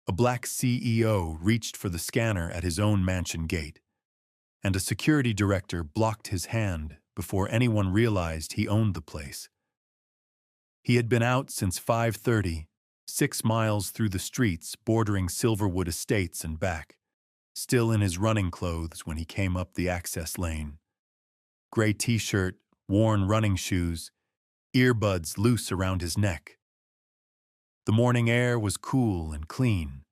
A black CEO reached for the scanner at his own mansion gate, and a security director blocked his hand before anyone realized he owned the place. He had been out since 5:30, 6 miles through the streets bordering Silverwood Estates and back, still in his running clothes when he came up the access lane. Gray t-shirt, worn running shoes, earbuds loose around his neck. The morning air was cool and clean,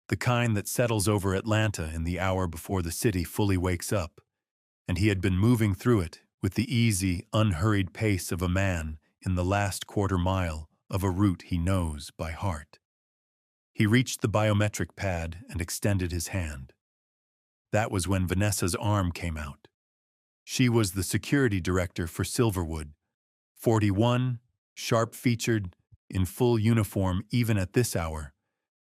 the kind that settles over Atlanta in the hour before the city fully wakes up, and he had been moving through it with the easy, unhurried pace of a man in the last quarter mile of a route he knows by heart. He reached the biometric pad and extended his hand. That was when Vanessa's arm came out. She was the security director for Silverwood, 41, sharp-featured, in full uniform even at this hour,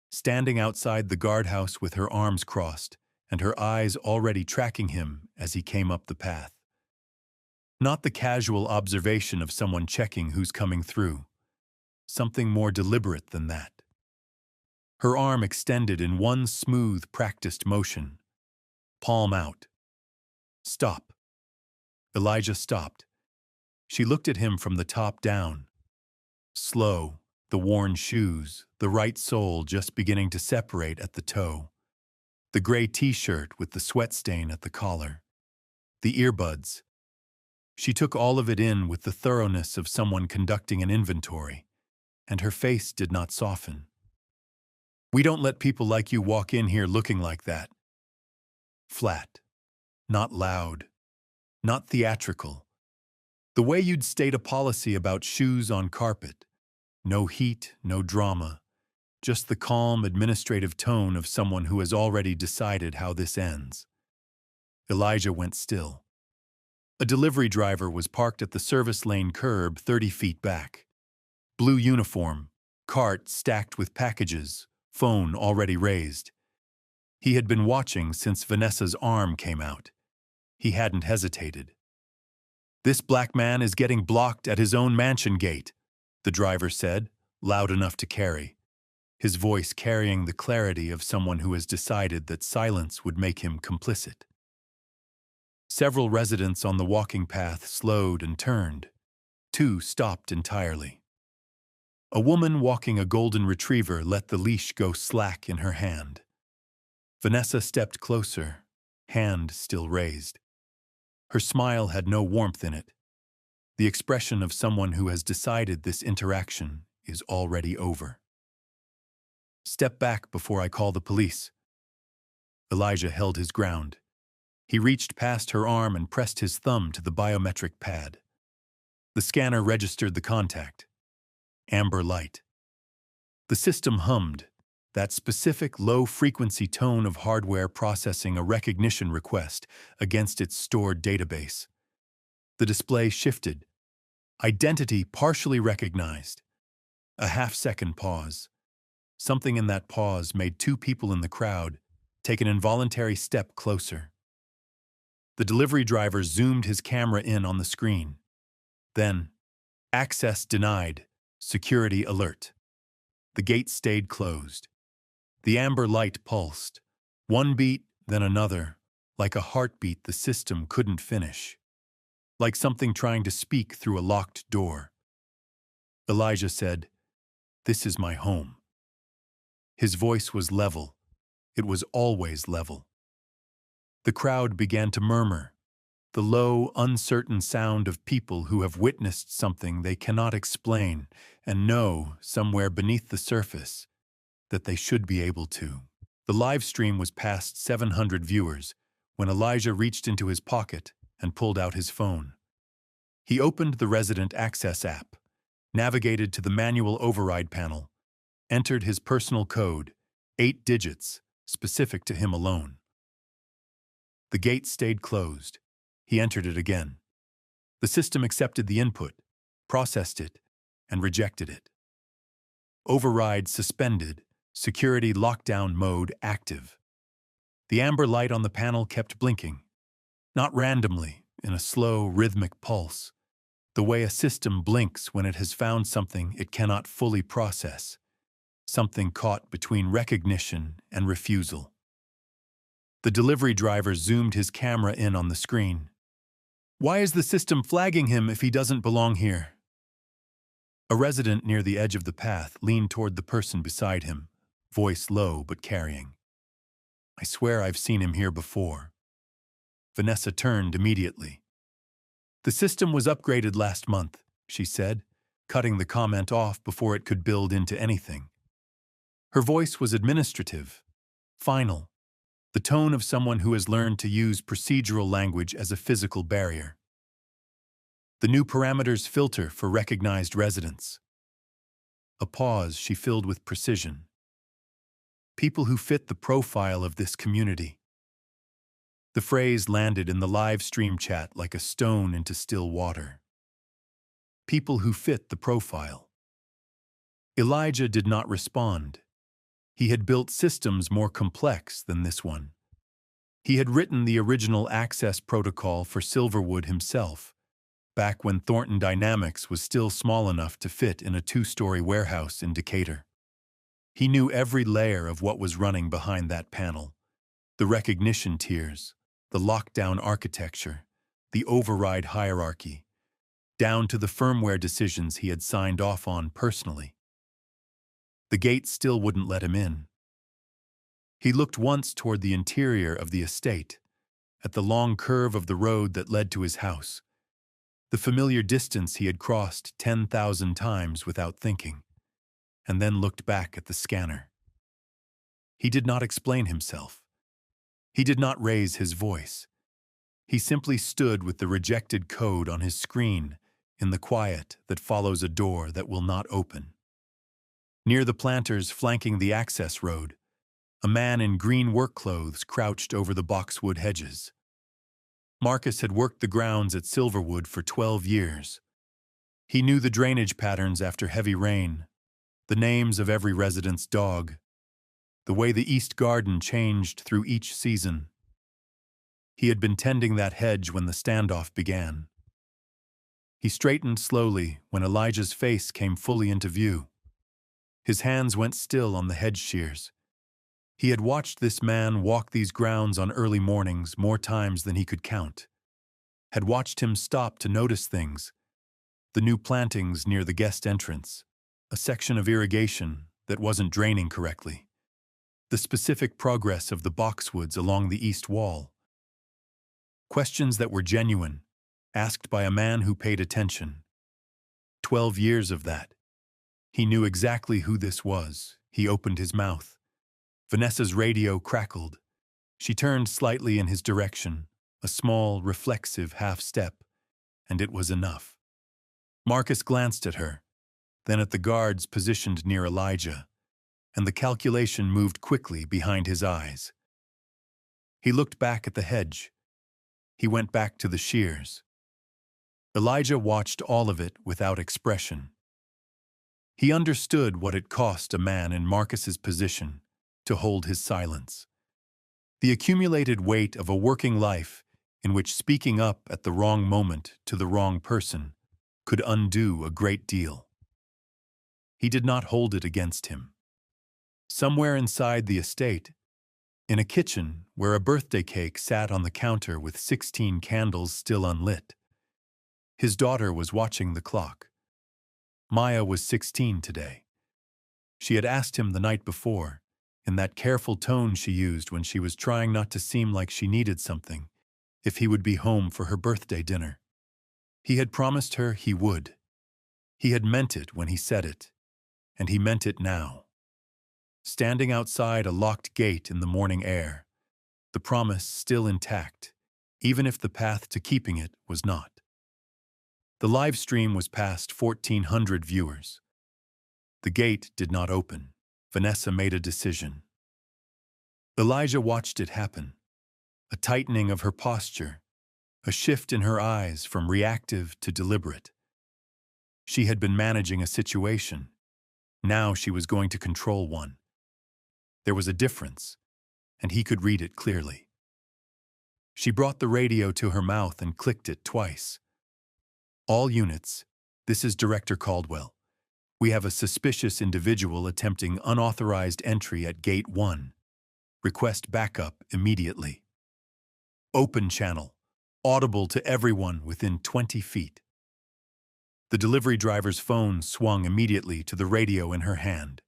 standing outside the guardhouse with her arms crossed and her eyes already tracking him as he came up the path. Not the casual observation of someone checking who's coming through. Something more deliberate than that. Her arm extended in one smooth, practiced motion. Palm out. Stop. Elijah stopped. She looked at him from the top down. Slow, the worn shoes, the right sole just beginning to separate at the toe. The gray t-shirt with the sweat stain at the collar. The earbuds. She took all of it in with the thoroughness of someone conducting an inventory, and her face did not soften. We don't let people like you walk in here looking like that. Flat. Not loud. Not theatrical. The way you'd state a policy about shoes on carpet. No heat, no drama. Just the calm, administrative tone of someone who has already decided how this ends. Elijah went still. A delivery driver was parked at the service lane curb 30 feet back. Blue uniform, cart stacked with packages, phone already raised. He had been watching since Vanessa's arm came out. He hadn't hesitated. This black man is getting blocked at his own mansion gate, the driver said, loud enough to carry, his voice carrying the clarity of someone who has decided that silence would make him complicit. Several residents on the walking path slowed and turned. 2 stopped entirely. A woman walking a golden retriever let the leash go slack in her hand. Vanessa stepped closer, hand still raised. Her smile had no warmth in it, the expression of someone who has decided this interaction is already over. Step back before I call the police. Elijah held his ground. He reached past her arm and pressed his thumb to the biometric pad. The scanner registered the contact. Amber light. The system hummed, that specific low-frequency tone of hardware processing a recognition request against its stored database. The display shifted. Identity partially recognized. A half-second pause. Something in that pause made 2 people in the crowd take an involuntary step closer. The delivery driver zoomed his camera in on the screen. Then, access denied, security alert. The gate stayed closed. The amber light pulsed. One beat, then another, like a heartbeat the system couldn't finish. Like something trying to speak through a locked door. Elijah said, "This is my home." His voice was level. It was always level. The crowd began to murmur, the low, uncertain sound of people who have witnessed something they cannot explain and know, somewhere beneath the surface, that they should be able to. The live stream was past 700 viewers when Elijah reached into his pocket and pulled out his phone. He opened the Resident Access app, navigated to the manual override panel, entered his personal code, 8 digits, specific to him alone. The gate stayed closed. He entered it again. The system accepted the input, processed it, and rejected it. Override suspended, security lockdown mode active. The amber light on the panel kept blinking, not randomly, in a slow, rhythmic pulse, the way a system blinks when it has found something it cannot fully process, something caught between recognition and refusal. The delivery driver zoomed his camera in on the screen. "Why is the system flagging him if he doesn't belong here?" A resident near the edge of the path leaned toward the person beside him, voice low but carrying. "I swear I've seen him here before." Vanessa turned immediately. "The system was upgraded last month," she said, cutting the comment off before it could build into anything. Her voice was administrative, final, the tone of someone who has learned to use procedural language as a physical barrier. "The new parameters filter for recognized residents." A pause she filled with precision. "People who fit the profile of this community." The phrase landed in the live stream chat like a stone into still water. People who fit the profile. Elijah did not respond. He had built systems more complex than this one. He had written the original access protocol for Silverwood himself, back when Thornton Dynamics was still small enough to fit in a 2-story warehouse in Decatur. He knew every layer of what was running behind that panel: the recognition tiers, the lockdown architecture, the override hierarchy, down to the firmware decisions he had signed off on personally. The gate still wouldn't let him in. He looked once toward the interior of the estate, at the long curve of the road that led to his house, the familiar distance he had crossed 10,000 times without thinking, and then looked back at the scanner. He did not explain himself. He did not raise his voice. He simply stood with the rejected code on his screen in the quiet that follows a door that will not open. Near the planters flanking the access road, a man in green work clothes crouched over the boxwood hedges. Marcus had worked the grounds at Silverwood for 12 years. He knew the drainage patterns after heavy rain, the names of every resident's dog, the way the East Garden changed through each season. He had been tending that hedge when the standoff began. He straightened slowly when Elijah's face came fully into view. His hands went still on the hedge shears. He had watched this man walk these grounds on early mornings more times than he could count. Had watched him stop to notice things: the new plantings near the guest entrance, a section of irrigation that wasn't draining correctly, the specific progress of the boxwoods along the east wall. Questions that were genuine, asked by a man who paid attention. 12 years of that. He knew exactly who this was. He opened his mouth. Vanessa's radio crackled. She turned slightly in his direction, a small, reflexive half-step, and it was enough. Marcus glanced at her, then at the guards positioned near Elijah, and the calculation moved quickly behind his eyes. He looked back at the hedge. He went back to the shears. Elijah watched all of it without expression. He understood what it cost a man in Marcus's position to hold his silence. The accumulated weight of a working life in which speaking up at the wrong moment to the wrong person could undo a great deal. He did not hold it against him. Somewhere inside the estate, in a kitchen where a birthday cake sat on the counter with 16 candles still unlit, his daughter was watching the clock. Maya was 16 today. She had asked him the night before, in that careful tone she used when she was trying not to seem like she needed something, if he would be home for her birthday dinner. He had promised her he would. He had meant it when he said it, and he meant it now. Standing outside a locked gate in the morning air, the promise still intact, even if the path to keeping it was not. The live stream was past 1,400 viewers. The gate did not open. Vanessa made a decision. Elijah watched it happen. A tightening of her posture, a shift in her eyes from reactive to deliberate. She had been managing a situation. Now she was going to control one. There was a difference, and he could read it clearly. She brought the radio to her mouth and clicked it twice. "All units, this is Director Caldwell. We have a suspicious individual attempting unauthorized entry at Gate 1. Request backup immediately. Open channel, audible to everyone within 20 feet. The delivery driver's phone swung immediately to the radio in her hand.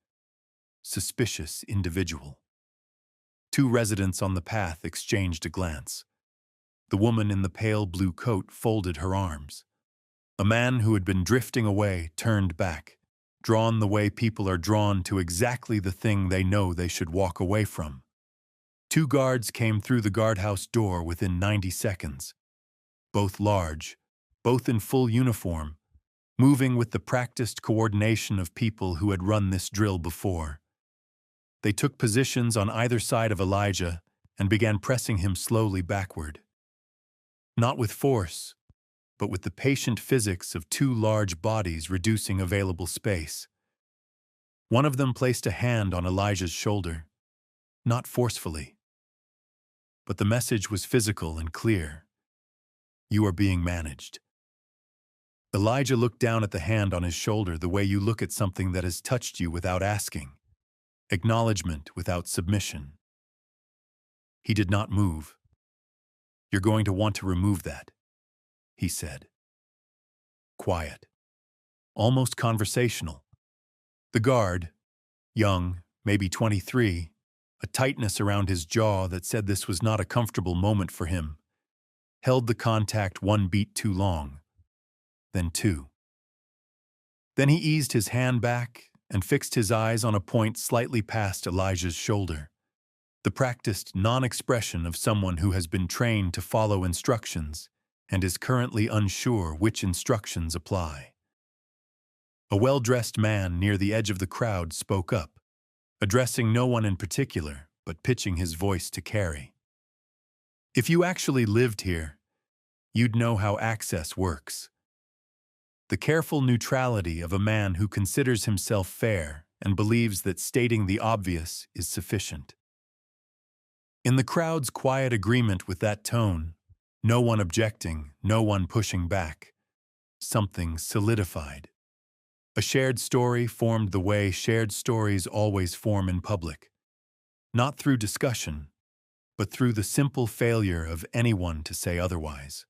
Suspicious individual. Two residents on the path exchanged a glance. The woman in the pale blue coat folded her arms. A man who had been drifting away turned back, drawn the way people are drawn to exactly the thing they know they should walk away from. Two guards came through the guardhouse door within 90 seconds. Both large, both in full uniform, moving with the practiced coordination of people who had run this drill before. They took positions on either side of Elijah and began pressing him slowly backward. Not with force, but with the patient physics of two large bodies reducing available space. One of them placed a hand on Elijah's shoulder, not forcefully. But the message was physical and clear. You are being managed. Elijah looked down at the hand on his shoulder the way you look at something that has touched you without asking. Acknowledgement without submission. He did not move. You're going to want to remove that, he said. Quiet. Almost conversational. The guard, young, maybe 23, a tightness around his jaw that said this was not a comfortable moment for him, held the contact one beat too long, then two. Then he eased his hand back and fixed his eyes on a point slightly past Elijah's shoulder, the practiced non-expression of someone who has been trained to follow instructions and is currently unsure which instructions apply. A well-dressed man near the edge of the crowd spoke up, addressing no one in particular, but pitching his voice to carry. If you actually lived here, you'd know how access works. The careful neutrality of a man who considers himself fair and believes that stating the obvious is sufficient. In the crowd's quiet agreement with that tone, no one objecting, no one pushing back, something solidified. A shared story formed the way shared stories always form in public, not through discussion, but through the simple failure of anyone to say otherwise.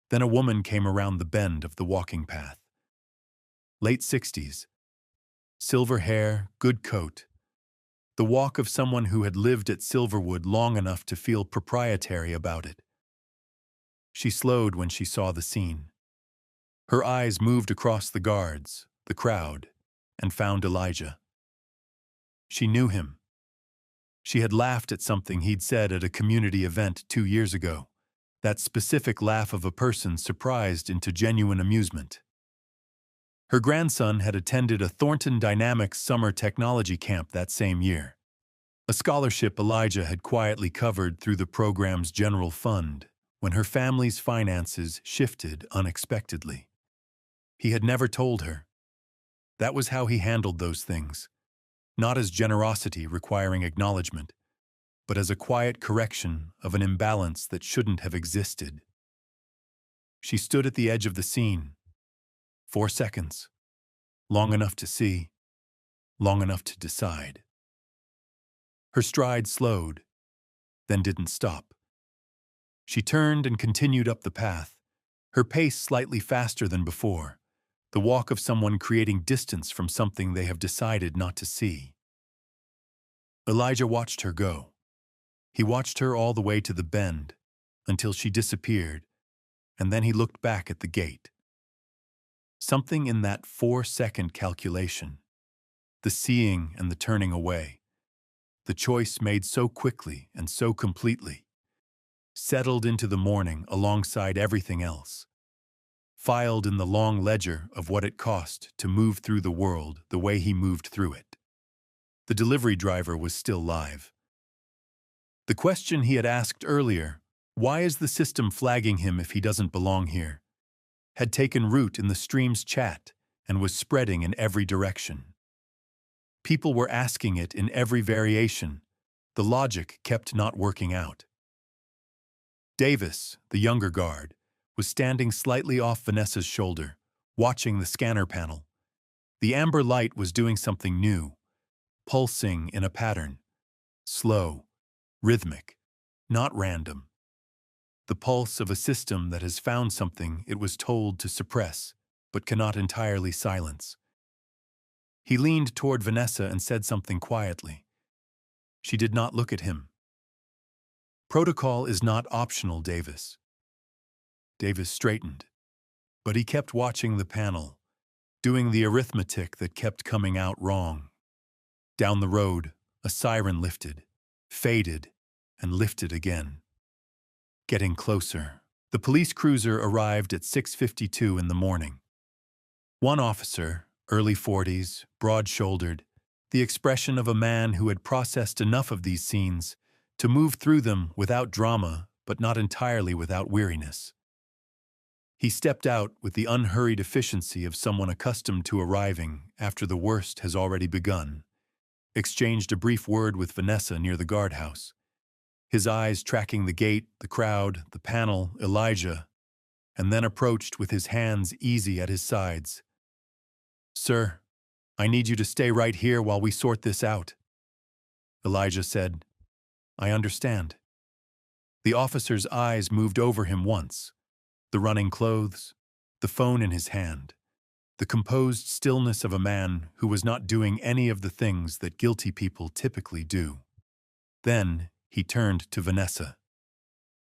Then a woman came around the bend of the walking path. Late 60s. Silver hair, good coat. The walk of someone who had lived at Silverwood long enough to feel proprietary about it. She slowed when she saw the scene. Her eyes moved across the guards, the crowd, and found Elijah. She knew him. She had laughed at something he'd said at a community event 2 years ago. That specific laugh of a person surprised into genuine amusement. Her grandson had attended a Thornton Dynamics summer technology camp that same year, a scholarship Elijah had quietly covered through the program's general fund when her family's finances shifted unexpectedly. He had never told her. That was how he handled those things, not as generosity requiring acknowledgement, but as a quiet correction of an imbalance that shouldn't have existed. She stood at the edge of the scene. 4 seconds. Long enough to see, long enough to decide. Her stride slowed, then didn't stop. She turned and continued up the path, her pace slightly faster than before, the walk of someone creating distance from something they have decided not to see. Elijah watched her go. He watched her all the way to the bend, until she disappeared, and then he looked back at the gate. Something in that 4-second calculation, the seeing and the turning away, the choice made so quickly and so completely, settled into the morning alongside everything else, filed in the long ledger of what it cost to move through the world the way he moved through it. The delivery driver was still live. The question he had asked earlier, why is the system flagging him if he doesn't belong here, had taken root in the stream's chat and was spreading in every direction. People were asking it in every variation. The logic kept not working out. Davis, the younger guard, was standing slightly off Vanessa's shoulder, watching the scanner panel. The amber light was doing something new, pulsing in a pattern, slow, rhythmic, not random. The pulse of a system that has found something it was told to suppress, but cannot entirely silence. He leaned toward Vanessa and said something quietly. She did not look at him. Protocol is not optional, Davis. Davis straightened, but he kept watching the panel, doing the arithmetic that kept coming out wrong. Down the road, a siren lifted, faded, and lifted again. Getting closer. The police cruiser arrived at 6:52 in the morning. One officer, early 40s, broad-shouldered, the expression of a man who had processed enough of these scenes to move through them without drama, but not entirely without weariness. He stepped out with the unhurried efficiency of someone accustomed to arriving after the worst has already begun, exchanged a brief word with Vanessa near the guardhouse, his eyes tracking the gate, the crowd, the panel, Elijah, and then approached with his hands easy at his sides. "Sir, I need you to stay right here while we sort this out." Elijah said, "I understand." The officer's eyes moved over him once, the running clothes, the phone in his hand, the composed stillness of a man who was not doing any of the things that guilty people typically do. Then he turned to Vanessa.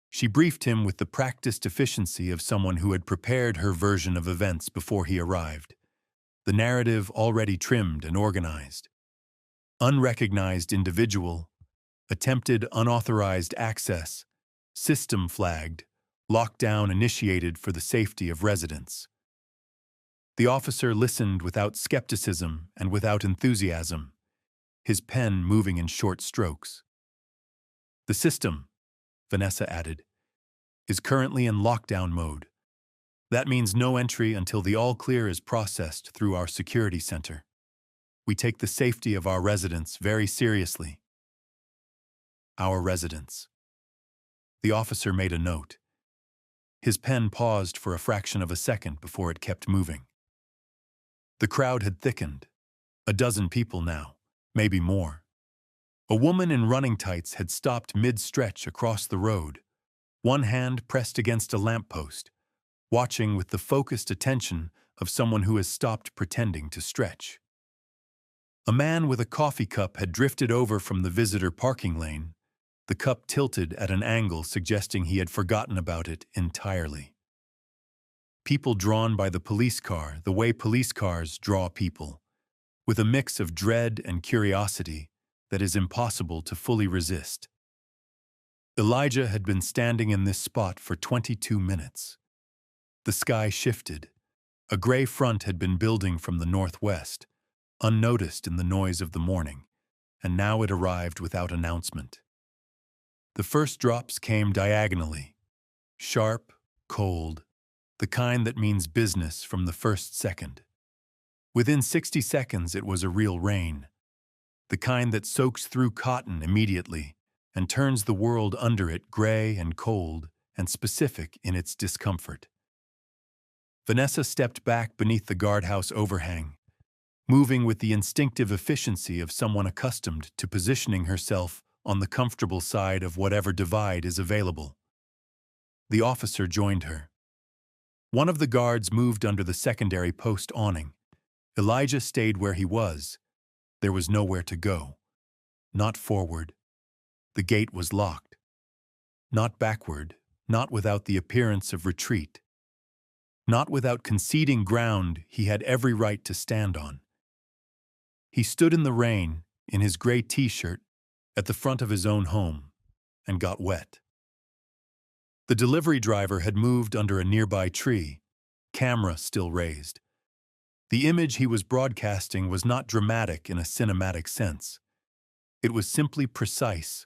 She briefed him with the practiced efficiency of someone who had prepared her version of events before he arrived, the narrative already trimmed and organized. Unrecognized individual, attempted unauthorized access, system flagged, lockdown initiated for the safety of residents. The officer listened without skepticism and without enthusiasm, his pen moving in short strokes. "The system," Vanessa added, "is currently in lockdown mode. That means no entry until the all-clear is processed through our security center. We take the safety of our residents very seriously." Our residents. The officer made a note. His pen paused for a fraction of a second before it kept moving. The crowd had thickened. A dozen people now, maybe more. A woman in running tights had stopped mid-stretch across the road, one hand pressed against a lamppost, watching with the focused attention of someone who has stopped pretending to stretch. A man with a coffee cup had drifted over from the visitor parking lane, the cup tilted at an angle suggesting he had forgotten about it entirely. People drawn by the police car, the way police cars draw people, with a mix of dread and curiosity that is impossible to fully resist. Elijah had been standing in this spot for 22 minutes. The sky shifted. A gray front had been building from the northwest, unnoticed in the noise of the morning, and now it arrived without announcement. The first drops came diagonally, sharp, cold, the kind that means business from the first second. Within 60 seconds it was a real rain, the kind that soaks through cotton immediately and turns the world under it gray and cold and specific in its discomfort. Vanessa stepped back beneath the guardhouse overhang, moving with the instinctive efficiency of someone accustomed to positioning herself on the comfortable side of whatever divide is available. The officer joined her. One of the guards moved under the secondary post awning. Elijah stayed where he was. There was nowhere to go. Not forward. The gate was locked. Not backward, not without the appearance of retreat. Not without conceding ground he had every right to stand on. He stood in the rain, in his gray t-shirt, at the front of his own home, and got wet. The delivery driver had moved under a nearby tree, camera still raised. The image he was broadcasting was not dramatic in a cinematic sense. It was simply precise.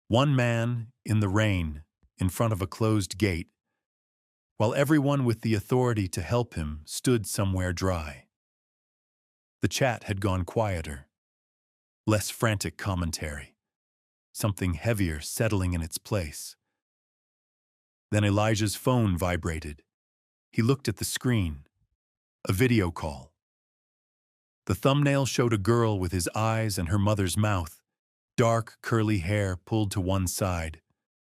One man, in the rain, in front of a closed gate, while everyone with the authority to help him stood somewhere dry. The chat had gone quieter. Less frantic commentary. Something heavier settling in its place. Then Elijah's phone vibrated. He looked at the screen. A video call. The thumbnail showed a girl with his eyes and her mother's mouth, dark, curly hair pulled to one side,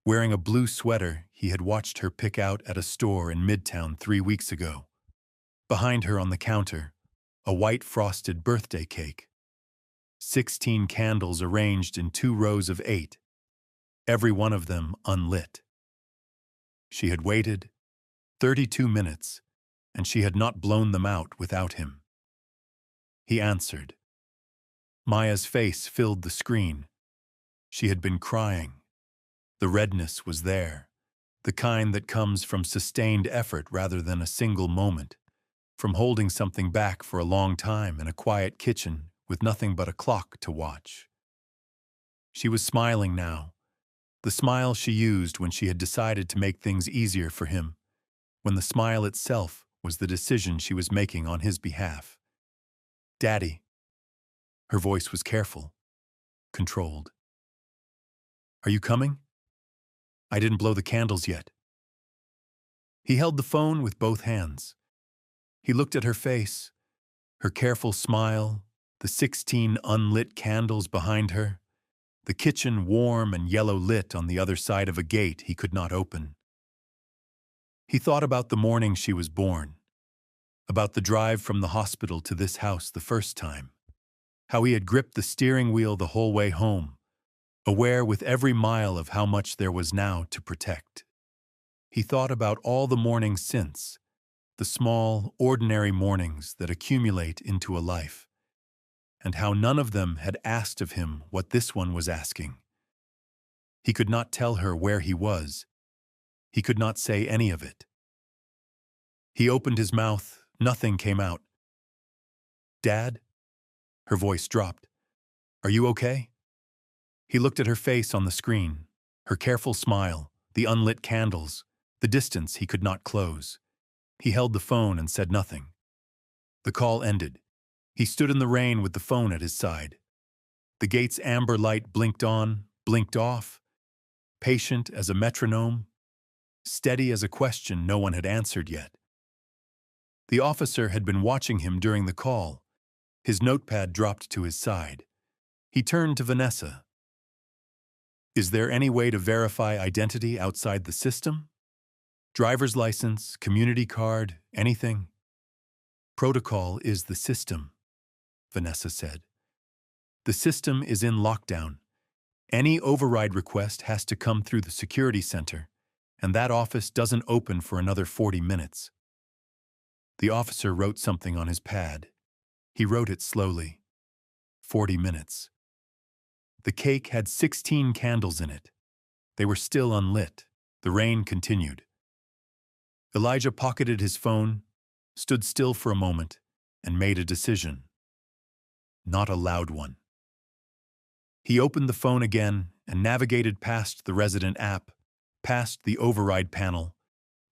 wearing a blue sweater he had watched her pick out at a store in Midtown 3 weeks ago. Behind her on the counter, a white frosted birthday cake. 16 candles arranged in 2 rows of 8, every one of them unlit. She had waited 32 minutes, and she had not blown them out without him. He answered. Maya's face filled the screen. She had been crying. The redness was there, the kind that comes from sustained effort rather than a single moment, from holding something back for a long time in a quiet kitchen with nothing but a clock to watch. She was smiling now, the smile she used when she had decided to make things easier for him, when the smile itself was the decision she was making on his behalf. Daddy. Her voice was careful, controlled. Are you coming? I didn't blow the candles yet. He held the phone with both hands. He looked at her face, her careful smile, the 16 unlit candles behind her, the kitchen warm and yellow lit on the other side of a gate he could not open. He thought about the morning she was born, about the drive from the hospital to this house the first time, how he had gripped the steering wheel the whole way home, aware with every mile of how much there was now to protect. He thought about all the mornings since, the small, ordinary mornings that accumulate into a life, and how none of them had asked of him what this one was asking. He could not tell her where he was. He could not say any of it. He opened his mouth, nothing came out. Dad? Her voice dropped. Are you okay? He looked at her face on the screen, her careful smile, the unlit candles, the distance he could not close. He held the phone and said nothing. The call ended. He stood in the rain with the phone at his side. The gate's amber light blinked on, blinked off, patient as a metronome, steady as a question no one had answered yet. The officer had been watching him during the call. His notepad dropped to his side. He turned to Vanessa. Is there any way to verify identity outside the system? Driver's license, community card, anything? Protocol is the system, Vanessa said. The system is in lockdown. Any override request has to come through the security center, and that office doesn't open for another 40 minutes. The officer wrote something on his pad. He wrote it slowly. 40 minutes. The cake had 16 candles in it. They were still unlit. The rain continued. Elijah pocketed his phone, stood still for a moment, and made a decision. Not a loud one. He opened the phone again and navigated past the resident app, past the override panel,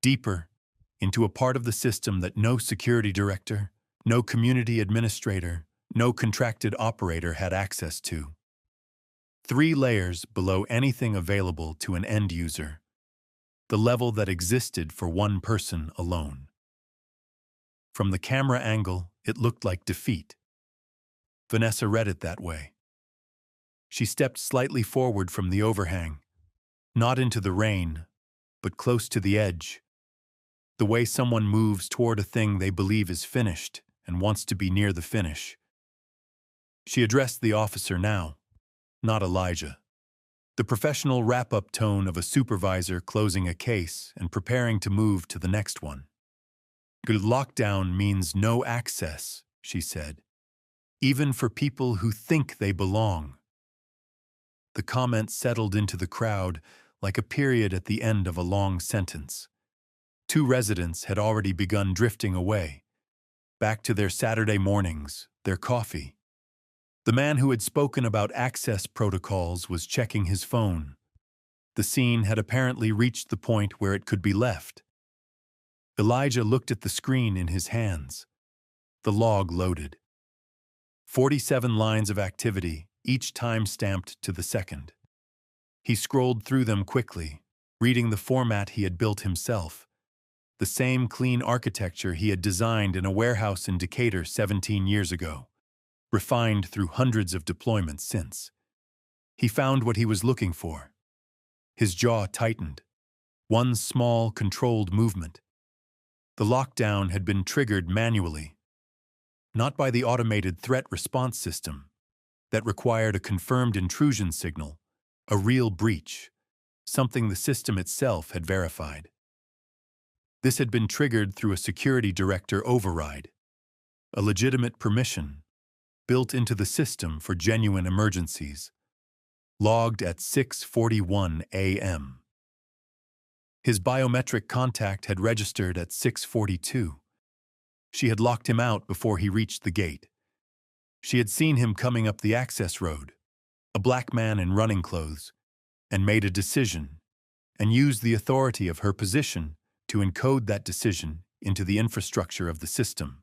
deeper into a part of the system that no security director, no community administrator, no contracted operator had access to. 3 layers below anything available to an end user, the level that existed for one person alone. From the camera angle, it looked like defeat. Vanessa read it that way. She stepped slightly forward from the overhang, not into the rain, but close to the edge, the way someone moves toward a thing they believe is finished and wants to be near the finish. She addressed the officer now, not Elijah. The professional wrap-up tone of a supervisor closing a case and preparing to move to the next one. Good lockdown means no access, she said, even for people who think they belong. The comment settled into the crowd like a period at the end of a long sentence. 2 residents had already begun drifting away, back to their Saturday mornings, their coffee. The man who had spoken about access protocols was checking his phone. The scene had apparently reached the point where it could be left. Elijah looked at the screen in his hands. The log loaded. 47 lines of activity, each time-stamped to the second. He scrolled through them quickly, reading the format he had built himself, the same clean architecture he had designed in a warehouse in Decatur 17 years ago. refined through hundreds of deployments since. He found what he was looking for. His jaw tightened. One small, controlled movement. The lockdown had been triggered manually, not by the automated threat response system that required a confirmed intrusion signal, a real breach, something the system itself had verified. This had been triggered through a security director override, a legitimate permission built into the system for genuine emergencies, logged at 6:41 a.m. His biometric contact had registered at 6:42. She had locked him out before he reached the gate. She had seen him coming up the access road, a black man in running clothes, and made a decision, and used the authority of her position to encode that decision into the infrastructure of the system,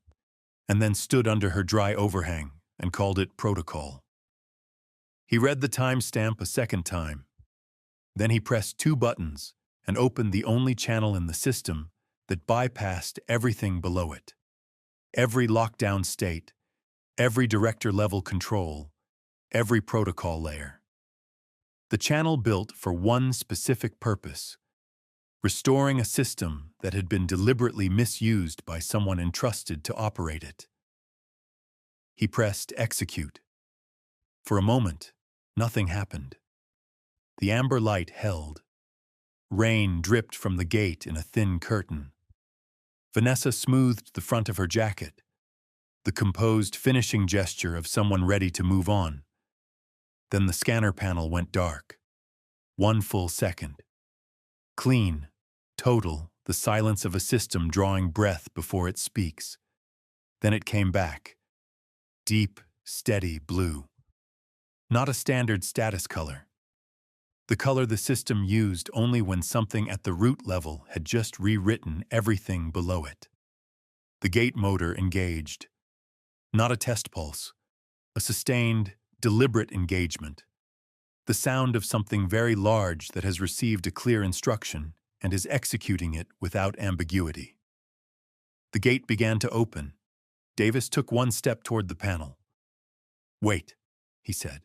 and then stood under her dry overhang and called it protocol. He read the timestamp a second time. Then he pressed two buttons and opened the only channel in the system that bypassed everything below it. Every lockdown state, every director-level control, every protocol layer. The channel built for one specific purpose: restoring a system that had been deliberately misused by someone entrusted to operate it. He pressed execute. For a moment, nothing happened. The amber light held. Rain dripped from the gate in a thin curtain. Vanessa smoothed the front of her jacket, the composed finishing gesture of someone ready to move on. Then the scanner panel went dark. 1 full second. Clean, total, the silence of a system drawing breath before it speaks. Then it came back. Deep, steady blue. Not a standard status color. The color the system used only when something at the root level had just rewritten everything below it. The gate motor engaged. Not a test pulse. A sustained, deliberate engagement. The sound of something very large that has received a clear instruction and is executing it without ambiguity. The gate began to open. Davis took one step toward the panel. "Wait," he said,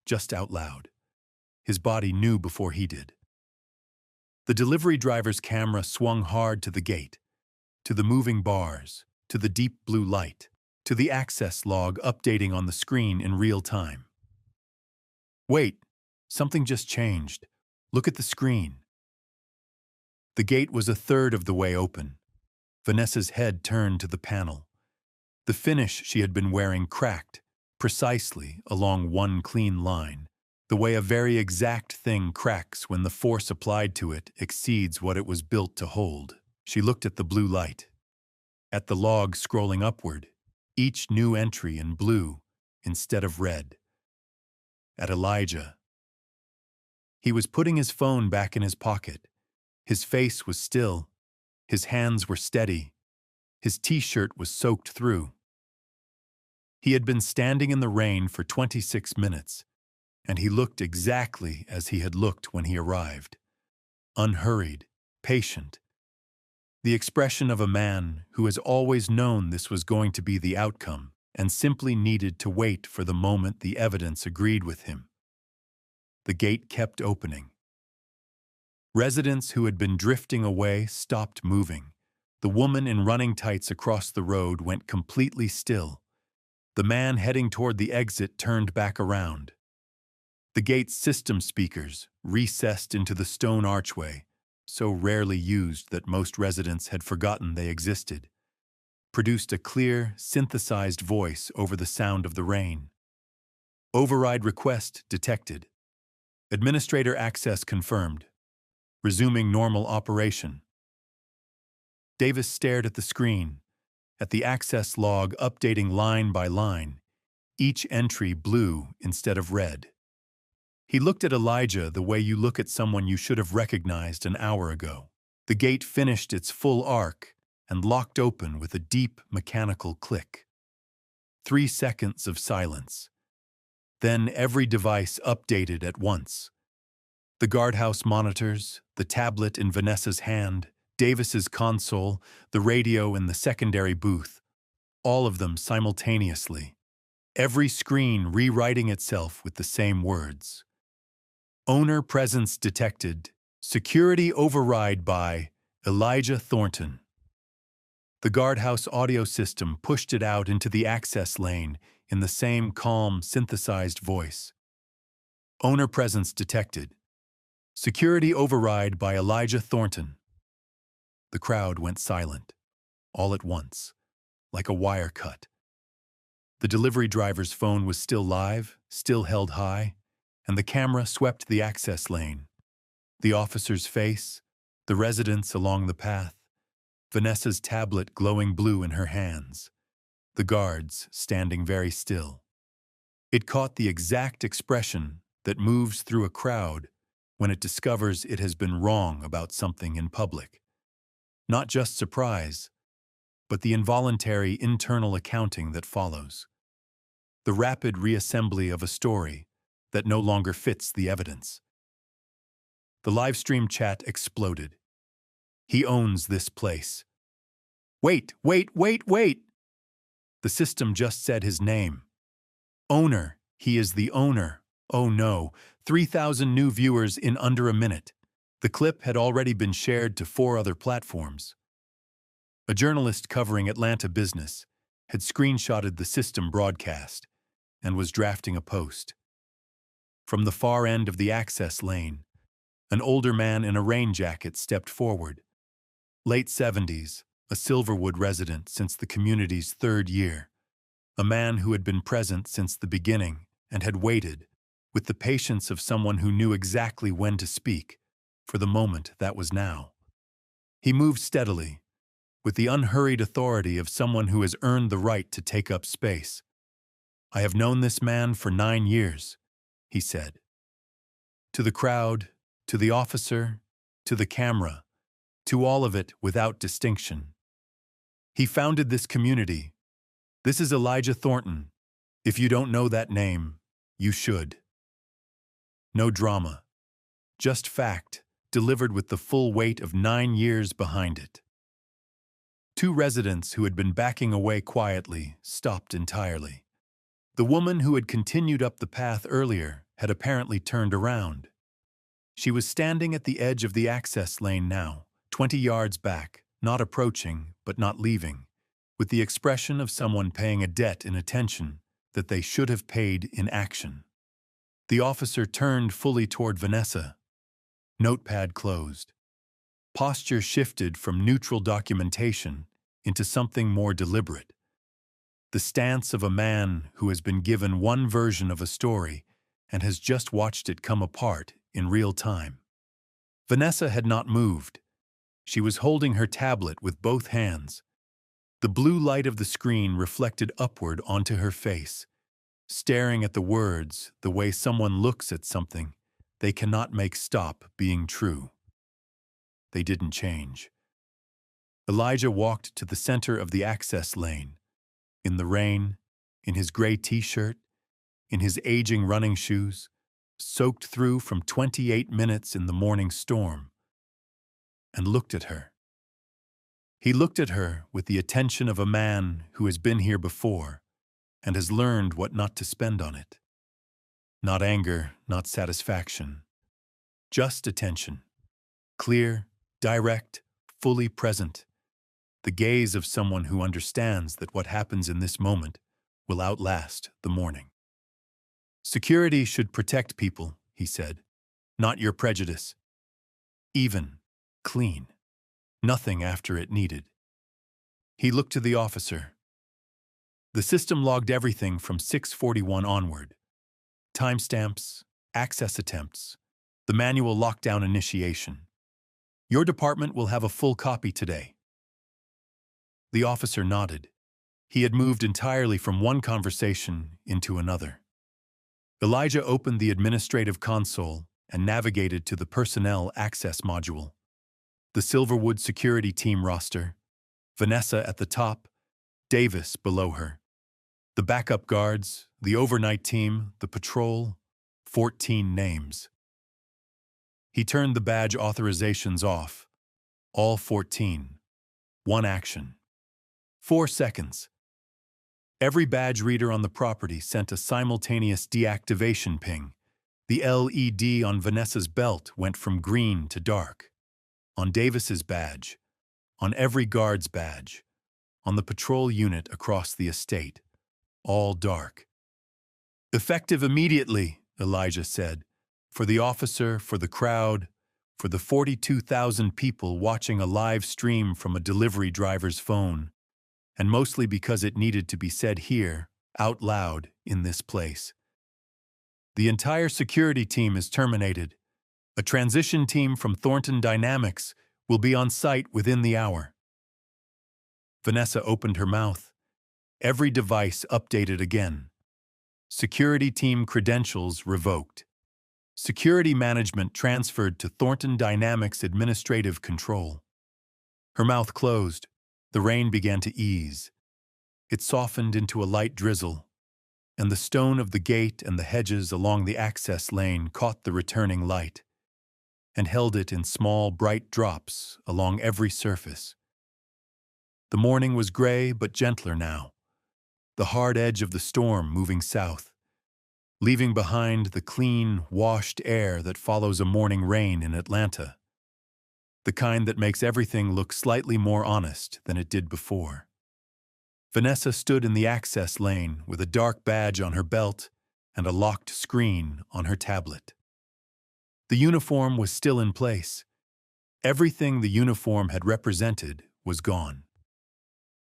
just out loud. His body knew before he did. The delivery driver's camera swung hard to the gate, to the moving bars, to the deep blue light, to the access log updating on the screen in real time. "Wait, something just changed. Look at the screen." The gate was a third of the way open. Vanessa's head turned to the panel. The finish she had been wearing cracked, precisely along one clean line, the way a very exact thing cracks when the force applied to it exceeds what it was built to hold. She looked at the blue light, at the log scrolling upward, each new entry in blue instead of red. At Elijah. He was putting his phone back in his pocket. His face was still. His hands were steady. His t-shirt was soaked through. He had been standing in the rain for 26 minutes, and he looked exactly as he had looked when he arrived. Unhurried, patient. The expression of a man who has always known this was going to be the outcome and simply needed to wait for the moment the evidence agreed with him. The gate kept opening. Residents who had been drifting away stopped moving. The woman in running tights across the road went completely still. The man heading toward the exit turned back around. The gate's system speakers, recessed into the stone archway, so rarely used that most residents had forgotten they existed, produced a clear, synthesized voice over the sound of the rain. Override request detected. Administrator access confirmed. Resuming normal operation. Davis stared at the screen, at the access log updating line by line, each entry blue instead of red. He looked at Elijah the way you look at someone you should have recognized an hour ago. The gate finished its full arc and locked open with a deep mechanical click. 3 seconds of silence. Then every device updated at once. The guardhouse monitors, the tablet in Vanessa's hand, Davis's console, the radio in the secondary booth, all of them simultaneously. every screen rewriting itself with the same words. Owner presence detected. Security override by Elijah Thornton. The guardhouse audio system pushed it out into the access lane in the same calm, synthesized voice. Owner presence detected. Security override by Elijah Thornton. The crowd went silent, all at once, like a wire cut. The delivery driver's phone was still live, still held high, and the camera swept the access lane. The officer's face, the residents along the path, Vanessa's tablet glowing blue in her hands, the guards standing very still. It caught the exact expression that moves through a crowd when it discovers it has been wrong about something in public. Not just surprise, but the involuntary internal accounting that follows. The rapid reassembly of a story that no longer fits the evidence. The livestream chat exploded. He owns this place. Wait! The system just said his name. Owner. He is the owner. Oh no, 3,000 new viewers in under a minute. The clip had already been shared to 4 other platforms. A journalist covering Atlanta business had screenshotted the system broadcast and was drafting a post. From the far end of the access lane, an older man in a rain jacket stepped forward. Late 70s, a Silverwood resident since the community's 3rd year. A man who had been present since the beginning and had waited, with the patience of someone who knew exactly when to speak, for the moment that was now. He moved steadily, with the unhurried authority of someone who has earned the right to take up space. I have known this man for 9 years, he said. To the crowd, to the officer, to the camera, to all of it without distinction. He founded this community. This is Elijah Thornton. If you don't know that name, you should. No drama, just fact, delivered with the full weight of 9 years behind it. 2 residents who had been backing away quietly stopped entirely. The woman who had continued up the path earlier had apparently turned around. She was standing at the edge of the access lane now, 20 yards back, not approaching, but not leaving, with the expression of someone paying a debt in attention that they should have paid in action. The officer turned fully toward Vanessa. Notepad closed. Posture shifted from neutral documentation into something more deliberate. The stance of a man who has been given one version of a story and has just watched it come apart in real time. Vanessa had not moved. She was holding her tablet with both hands. The blue light of the screen reflected upward onto her face, staring at the words the way someone looks at something they cannot make stop being true. They didn't change. Elijah walked to the center of the access lane, in the rain, in his gray t-shirt, in his aging running shoes, soaked through from 28 minutes in the morning storm, and looked at her. He looked at her with the attention of a man who has been here before and has learned what not to spend on it. Not anger, not satisfaction, just attention. Clear, direct, fully present. The gaze of someone who understands that what happens in this moment will outlast the morning. Security should protect people, he said, not your prejudice. Even, clean, nothing after it needed. He looked to the officer. The system logged everything from 6:41 onward. Timestamps, access attempts, the manual lockdown initiation. Your department will have a full copy today. The officer nodded. He had moved entirely from one conversation into another. Elijah opened the administrative console and navigated to the personnel access module. The Silverwood security team roster, Vanessa at the top, Davis below her. The backup guards, the overnight team, the patrol, 14 names. He turned the badge authorizations off. All 14. One action. 4 seconds. Every badge reader on the property sent a simultaneous deactivation ping. The LED on Vanessa's belt went from green to dark. On Davis's badge, on every guard's badge, on the patrol unit across the estate, all dark. "Effective immediately," Elijah said, "for the officer, for the crowd, for the 42,000 people watching a live stream from a delivery driver's phone, and mostly because it needed to be said here, out loud, in this place. The entire security team is terminated. A transition team from Thornton Dynamics will be on site within the hour." Vanessa opened her mouth. Every device updated again. Security team credentials revoked. Security management transferred to Thornton Dynamics administrative control. Her mouth closed. The rain began to ease. It softened into a light drizzle, and the stone of the gate and the hedges along the access lane caught the returning light and held it in small, bright drops along every surface. The morning was gray but gentler now, the hard edge of the storm moving south, leaving behind the clean, washed air that follows a morning rain in Atlanta, the kind that makes everything look slightly more honest than it did before. Vanessa stood in the access lane with a dark badge on her belt and a locked screen on her tablet. The uniform was still in place. Everything the uniform had represented was gone.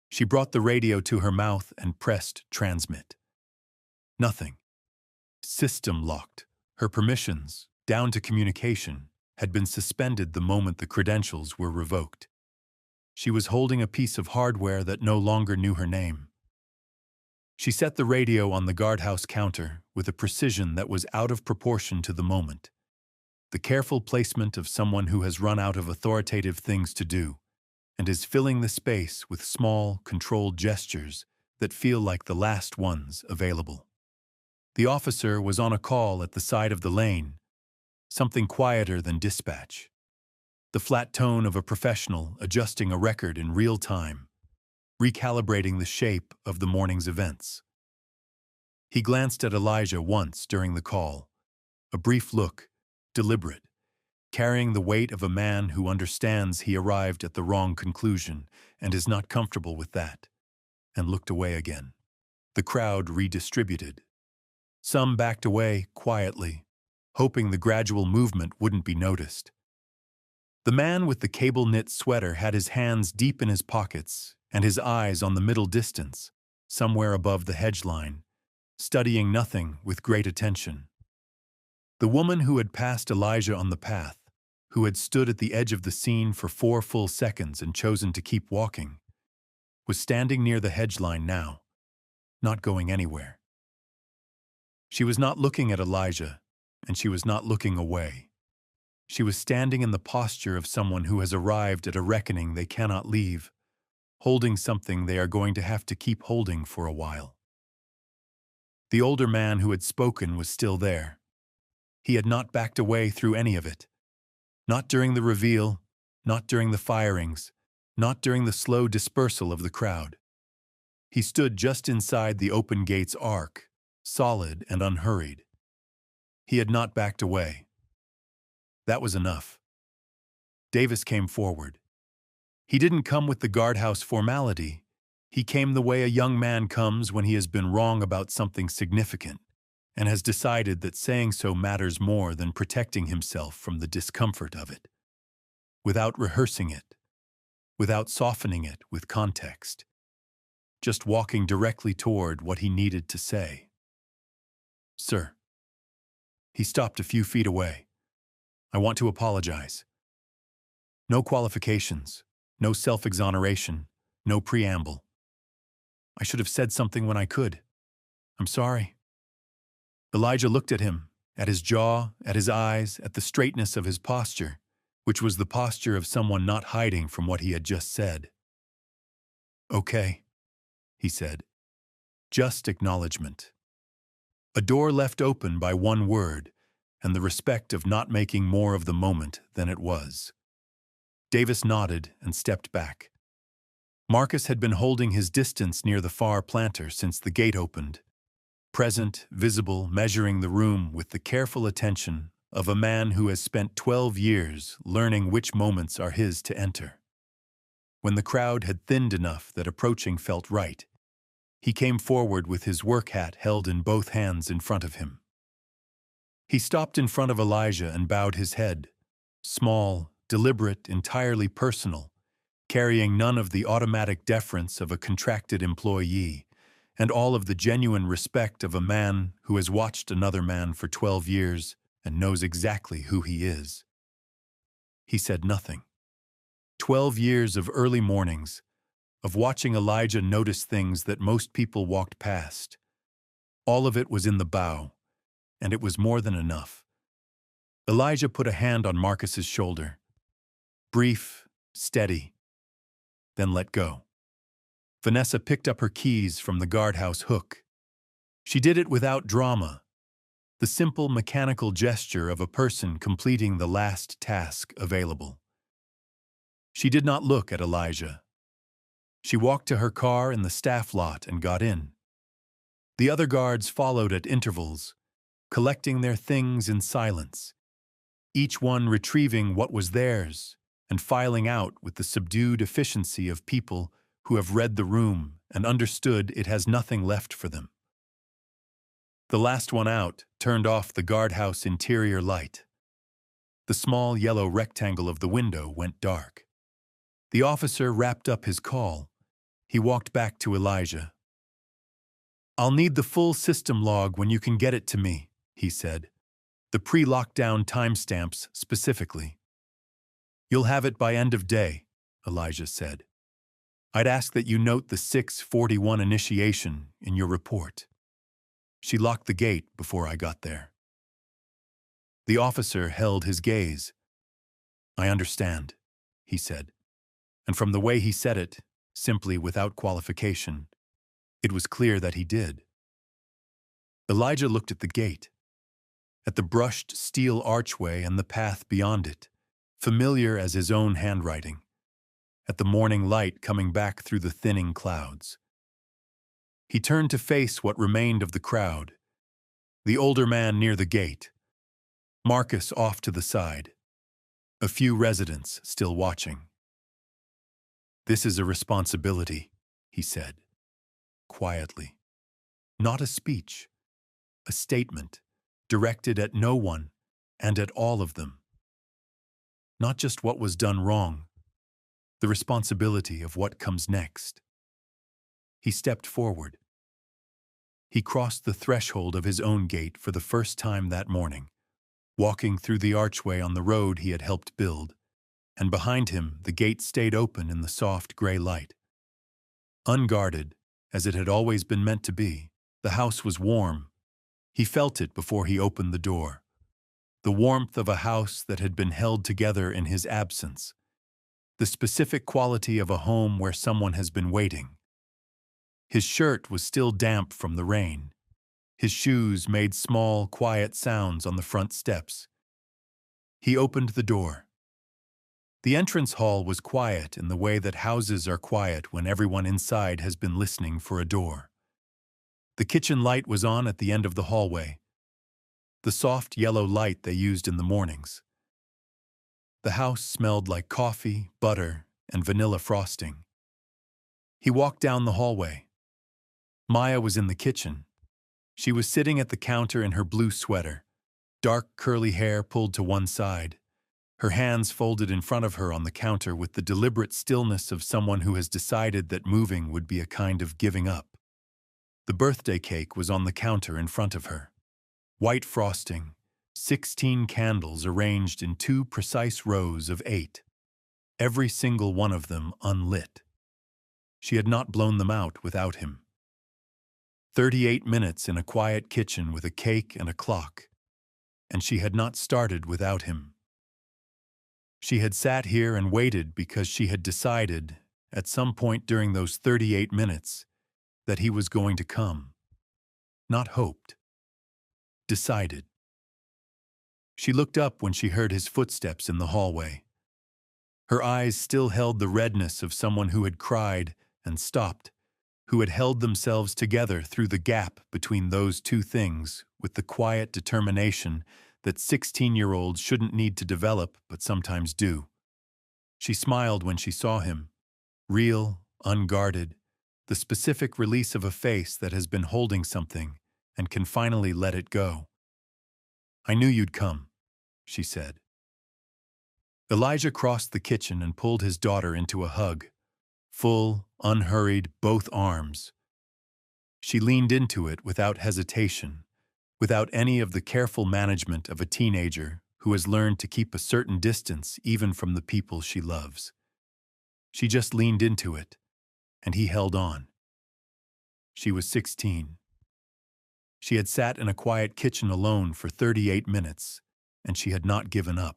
She brought the radio to her mouth and pressed transmit. Nothing. System locked. Her permissions, down to communication, had been suspended the moment the credentials were revoked. She was holding a piece of hardware that no longer knew her name. She set the radio on the guardhouse counter with a precision that was out of proportion to the moment. The careful placement of someone who has run out of authoritative things to do and is filling the space with small, controlled gestures that feel like the last ones available. The officer was on a call at the side of the lane, something quieter than dispatch. The flat tone of a professional adjusting a record in real time, recalibrating the shape of the morning's events. He glanced at Elijah once during the call, a brief look, deliberate, carrying the weight of a man who understands he arrived at the wrong conclusion and is not comfortable with that, and looked away again. The crowd redistributed. Some backed away quietly, hoping the gradual movement wouldn't be noticed. The man with the cable-knit sweater had his hands deep in his pockets and his eyes on the middle distance, somewhere above the hedge line, studying nothing with great attention. The woman who had passed Elijah on the path, who had stood at the edge of the scene for 4 full seconds and chosen to keep walking, was standing near the hedge line now, not going anywhere. She was not looking at Elijah, and she was not looking away. She was standing in the posture of someone who has arrived at a reckoning they cannot leave, holding something they are going to have to keep holding for a while. The older man who had spoken was still there. He had not backed away through any of it. Not during the reveal, not during the firings, not during the slow dispersal of the crowd. He stood just inside the open gate's arc, solid and unhurried. He had not backed away. That was enough. Davis came forward. He didn't come with the guardhouse formality. He came the way a young man comes when he has been wrong about something significant and has decided that saying so matters more than protecting himself from the discomfort of it. Without rehearsing it, without softening it with context, just walking directly toward what he needed to say. "Sir." He stopped a few feet away. "I want to apologize. No qualifications, no self-exoneration, no preamble. I should have said something when I could. I'm sorry." Elijah looked at him, at his jaw, at his eyes, at the straightness of his posture, which was the posture of someone not hiding from what he had just said. "Okay," he said. Just acknowledgement. A door left open by one word, and the respect of not making more of the moment than it was. Davis nodded and stepped back. Marcus had been holding his distance near the far planter since the gate opened, present, visible, measuring the room with the careful attention of a man who has spent 12 years learning which moments are his to enter. When the crowd had thinned enough that approaching felt right, he came forward with his work hat held in both hands in front of him. He stopped in front of Elijah and bowed his head, small, deliberate, entirely personal, carrying none of the automatic deference of a contracted employee, and all of the genuine respect of a man who has watched another man for 12 years and knows exactly who he is. He said nothing. 12 years of early mornings, of watching Elijah notice things that most people walked past. All of it was in the bow, and it was more than enough. Elijah put a hand on Marcus's shoulder. Brief, steady, then let go. Vanessa picked up her keys from the guardhouse hook. She did it without drama, the simple mechanical gesture of a person completing the last task available. She did not look at Elijah. She walked to her car in the staff lot and got in. The other guards followed at intervals, collecting their things in silence, each one retrieving what was theirs and filing out with the subdued efficiency of people who have read the room and understood it has nothing left for them. The last one out turned off the guardhouse interior light. The small yellow rectangle of the window went dark. The officer wrapped up his call. He walked back to Elijah. "I'll need the full system log when you can get it to me," he said. "The pre-lockdown timestamps specifically." "You'll have it by end of day," Elijah said. "I'd ask that you note the 6:41 initiation in your report. She locked the gate before I got there." The officer held his gaze. "I understand," he said. And from the way he said it, simply without qualification, it was clear that he did. Elijah looked at the gate, at the brushed steel archway and the path beyond it, familiar as his own handwriting, at the morning light coming back through the thinning clouds. He turned to face what remained of the crowd, the older man near the gate, Marcus off to the side, a few residents still watching. "This is a responsibility," he said, quietly. Not a speech, a statement, directed at no one and at all of them. Not just what was done wrong, the responsibility of what comes next. He stepped forward. He crossed the threshold of his own gate for the first time that morning, walking through the archway on the road he had helped build, and behind him the gate stayed open in the soft gray light. Unguarded, as it had always been meant to be, the house was warm. He felt it before he opened the door. The warmth of a house that had been held together in his absence. The specific quality of a home where someone has been waiting. His shirt was still damp from the rain. His shoes made small, quiet sounds on the front steps. He opened the door. The entrance hall was quiet in the way that houses are quiet when everyone inside has been listening for a door. The kitchen light was on at the end of the hallway, the soft yellow light they used in the mornings. The house smelled like coffee, butter, and vanilla frosting. He walked down the hallway. Maya was in the kitchen. She was sitting at the counter in her blue sweater, dark curly hair pulled to one side, her hands folded in front of her on the counter with the deliberate stillness of someone who has decided that moving would be a kind of giving up. The birthday cake was on the counter in front of her. White frosting, 16 candles arranged in 2 precise rows of 8, every single one of them unlit. She had not blown them out without him. 38 minutes in a quiet kitchen with a cake and a clock, and she had not started without him. She had sat here and waited because she had decided, at some point during those 38 minutes, that he was going to come. Not hoped. Decided. She looked up when she heard his footsteps in the hallway. Her eyes still held the redness of someone who had cried and stopped, who had held themselves together through the gap between those two things with the quiet determination that 16-year-olds shouldn't need to develop but sometimes do. She smiled when she saw him, real, unguarded, the specific release of a face that has been holding something and can finally let it go. "I knew you'd come," she said. Elijah crossed the kitchen and pulled his daughter into a hug, full, unhurried, both arms. She leaned into it without hesitation, without any of the careful management of a teenager who has learned to keep a certain distance even from the people she loves. She just leaned into it, and he held on. She was 16. She had sat in a quiet kitchen alone for 38 minutes, and she had not given up.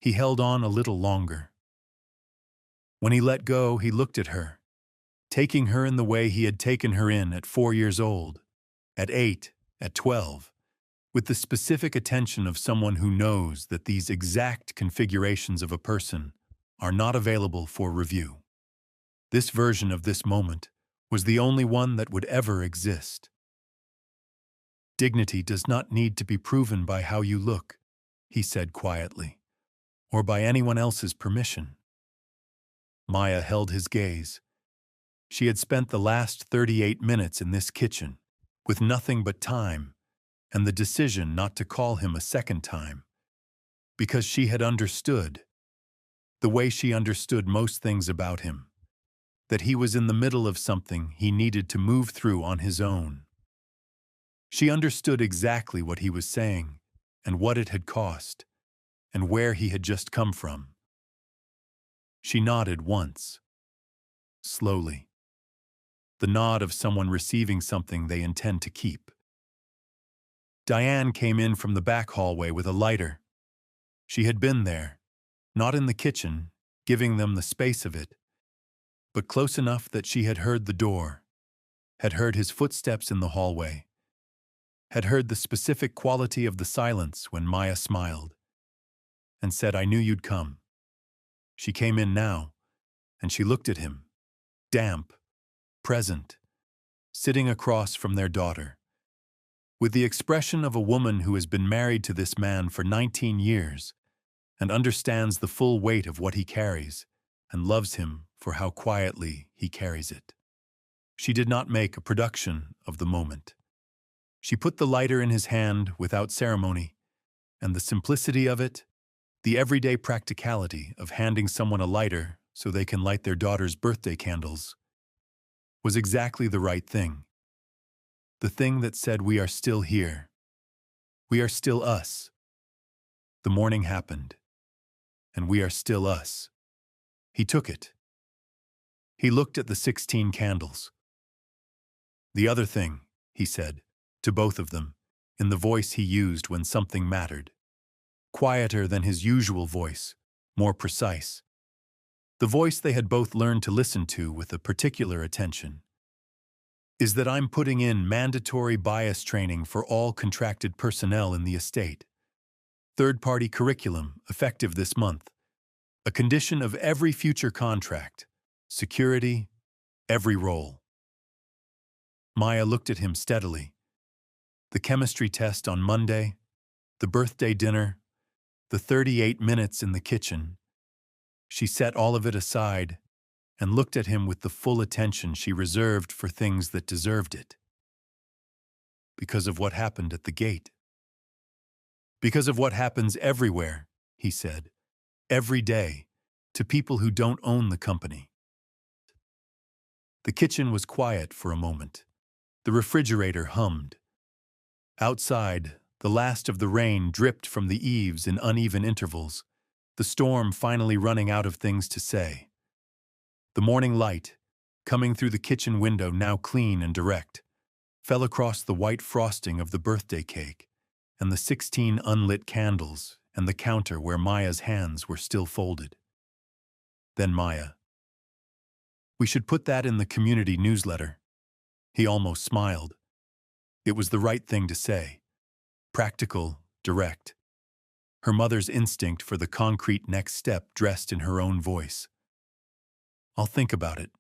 He held on a little longer. When he let go, he looked at her, taking her in the way he had taken her in at 4 years old, at 8, at 12, with the specific attention of someone who knows that these exact configurations of a person are not available for review. This version of this moment was the only one that would ever exist. "Dignity does not need to be proven by how you look," he said quietly, "or by anyone else's permission." Maya held his gaze. She had spent the last 38 minutes in this kitchen, with nothing but time, and the decision not to call him a second time, because she had understood, the way she understood most things about him, that he was in the middle of something he needed to move through on his own. She understood exactly what he was saying, and what it had cost, and where he had just come from. She nodded once, slowly, the nod of someone receiving something they intend to keep. Diane came in from the back hallway with a lighter. She had been there, not in the kitchen, giving them the space of it, but close enough that she had heard the door, had heard his footsteps in the hallway, had heard the specific quality of the silence when Maya smiled and said, "I knew you'd come." She came in now, and she looked at him, damp, present, sitting across from their daughter, with the expression of a woman who has been married to this man for 19 years and understands the full weight of what he carries and loves him for how quietly he carries it. She did not make a production of the moment. She put the lighter in his hand without ceremony, and the simplicity of it, the everyday practicality of handing someone a lighter so they can light their daughter's birthday candles, was exactly the right thing. The thing that said, "We are still here. We are still us." The morning happened, and we are still us. He took it. He looked at the 16 candles. "The other thing," he said, to both of them, in the voice he used when something mattered. Quieter than his usual voice, more precise. The voice they had both learned to listen to with a particular attention. "Is that I'm putting in mandatory bias training for all contracted personnel in the estate. Third-party curriculum, effective this month. A condition of every future contract. Security, every role." Maya looked at him steadily. The chemistry test on Monday, the birthday dinner, the 38 minutes in the kitchen. She set all of it aside and looked at him with the full attention she reserved for things that deserved it. "Because of what happened at the gate." "Because of what happens everywhere," he said, "every day, to people who don't own the company." The kitchen was quiet for a moment. The refrigerator hummed. Outside, the last of the rain dripped from the eaves in uneven intervals, the storm finally running out of things to say. The morning light, coming through the kitchen window now clean and direct, fell across the white frosting of the birthday cake and the 16 unlit candles and the counter where Maya's hands were still folded. Then Maya. "We should put that in the community newsletter." He almost smiled. It was the right thing to say. Practical, direct. her mother's instinct for the concrete next step dressed in her own voice. "I'll think about it."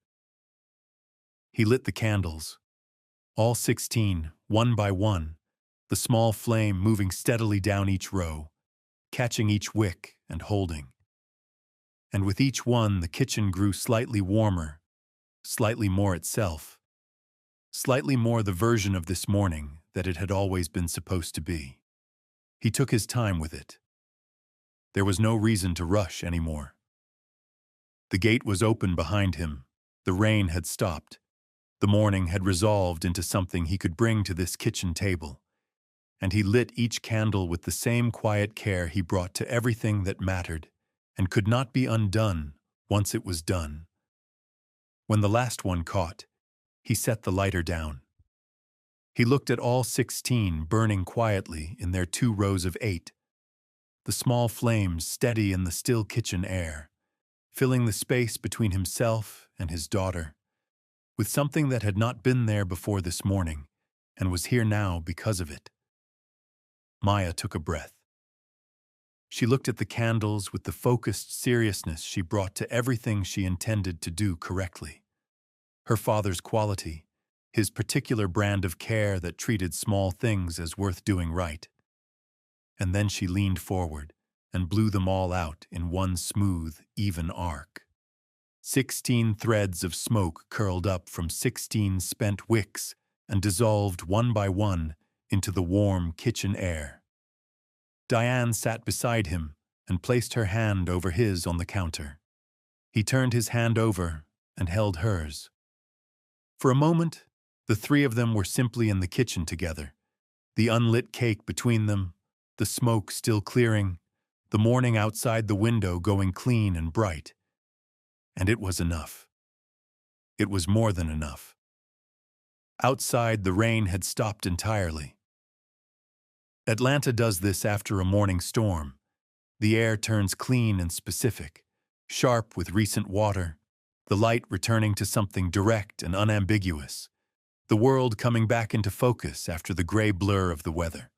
He lit the candles, all 16, one by one, the small flame moving steadily down each row, catching each wick and holding. And with each one, the kitchen grew slightly warmer, slightly more itself, slightly more the version of this morning that it had always been supposed to be. He took his time with it. There was no reason to rush anymore. The gate was open behind him. The rain had stopped. The morning had resolved into something he could bring to this kitchen table. And he lit each candle with the same quiet care he brought to everything that mattered and could not be undone once it was done. When the last one caught, he set the lighter down. He looked at all 16 burning quietly in their 2 rows of 8, the small flames steady in the still kitchen air, filling the space between himself and his daughter, with something that had not been there before this morning and was here now because of it. Maya took a breath. She looked at the candles with the focused seriousness she brought to everything she intended to do correctly. Her father's quality, his particular brand of care that treated small things as worth doing right. And then she leaned forward and blew them all out in one smooth, even arc. 16 threads of smoke curled up from 16 spent wicks and dissolved one by one into the warm kitchen air. Diane sat beside him and placed her hand over his on the counter. He turned his hand over and held hers. For a moment, the 3 of them were simply in the kitchen together, the unlit cake between them, the smoke still clearing, the morning outside the window going clean and bright. And it was enough. It was more than enough. Outside, the rain had stopped entirely. Atlanta does this after a morning storm. The air turns clean and specific, sharp with recent water, the light returning to something direct and unambiguous, the world coming back into focus after the gray blur of the weather.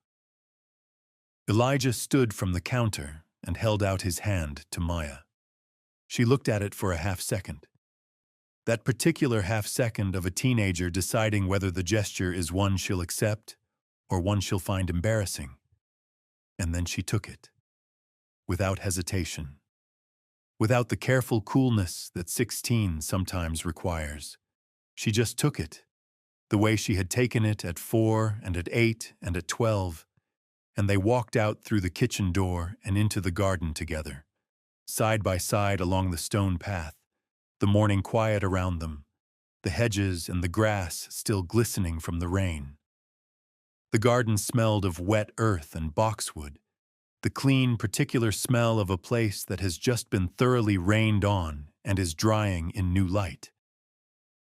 Elijah stood from the counter and held out his hand to Maya. She looked at it for a half-second. That particular half-second of a teenager deciding whether the gesture is one she'll accept or one she'll find embarrassing. And then she took it, without hesitation, without the careful coolness that 16 sometimes requires. She just took it, the way she had taken it at 4 and at 8 and at 12, and they walked out through the kitchen door and into the garden together, side by side along the stone path, the morning quiet around them, the hedges and the grass still glistening from the rain. The garden smelled of wet earth and boxwood, the clean, particular smell of a place that has just been thoroughly rained on and is drying in new light.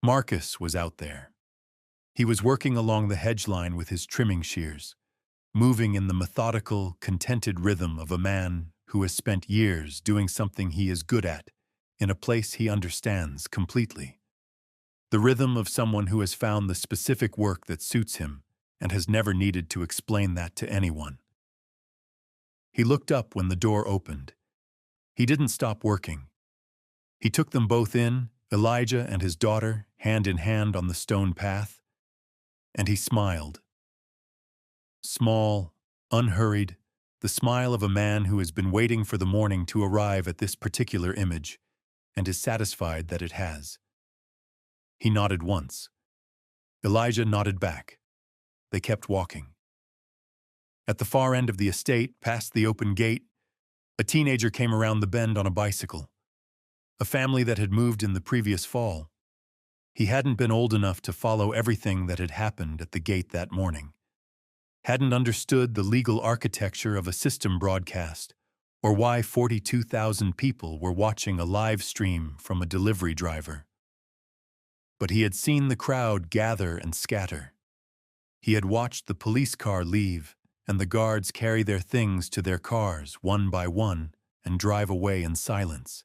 Marcus was out there. He was working along the hedge line with his trimming shears, moving in the methodical, contented rhythm of a man who has spent years doing something he is good at, in a place he understands completely. The rhythm of someone who has found the specific work that suits him and has never needed to explain that to anyone. He looked up when the door opened. He didn't stop working. He took them both in, Elijah and his daughter, hand in hand on the stone path, and he smiled. Small, unhurried, the smile of a man who has been waiting for the morning to arrive at this particular image and is satisfied that it has. He nodded once. Elijah nodded back. They kept walking. At the far end of the estate, past the open gate, a teenager came around the bend on a bicycle. A family that had moved in the previous fall. He hadn't been old enough to follow everything that had happened at the gate that morning. Hadn't understood the legal architecture of a system broadcast, or why 42,000 people were watching a live stream from a delivery driver. But he had seen the crowd gather and scatter. He had watched the police car leave and the guards carry their things to their cars one by one and drive away in silence.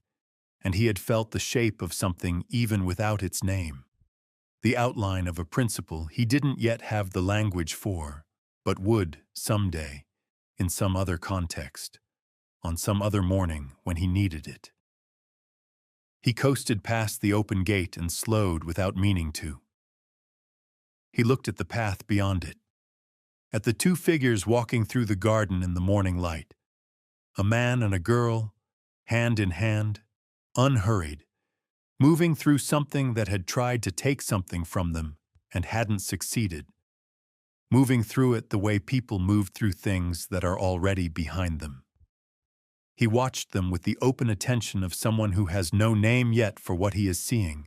And he had felt the shape of something even without its name. The outline of a principle he didn't yet have the language for, but would, someday, in some other context. on some other morning when he needed it. He coasted past the open gate and slowed without meaning to. He looked at the path beyond it, at the two figures walking through the garden in the morning light, a man and a girl, hand in hand, unhurried, moving through something that had tried to take something from them and hadn't succeeded, moving through it the way people move through things that are already behind them. He watched them with the open attention of someone who has no name yet for what he is seeing,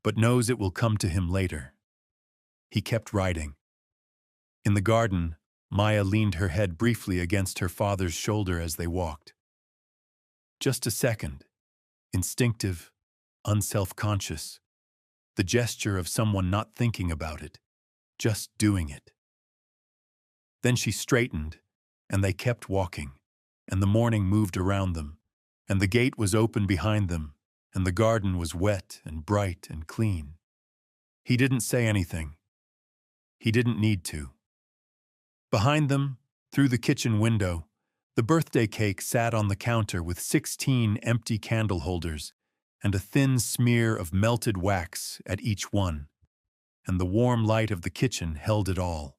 but knows it will come to him later. He kept riding. In the garden, Maya leaned her head briefly against her father's shoulder as they walked. Just a second, instinctive, unself-conscious, the gesture of someone not thinking about it, just doing it. Then she straightened, and they kept walking, and the morning moved around them, and the gate was open behind them, and the garden was wet and bright and clean. He didn't say anything. He didn't need to. Behind them, through the kitchen window, the birthday cake sat on the counter with 16 empty candle holders and a thin smear of melted wax at each one, and the warm light of the kitchen held it all.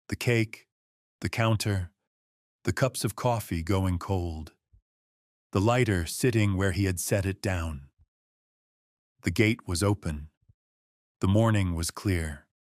The cake, the counter, the cups of coffee going cold, the lighter sitting where he had set it down. The gate was open. The morning was clear.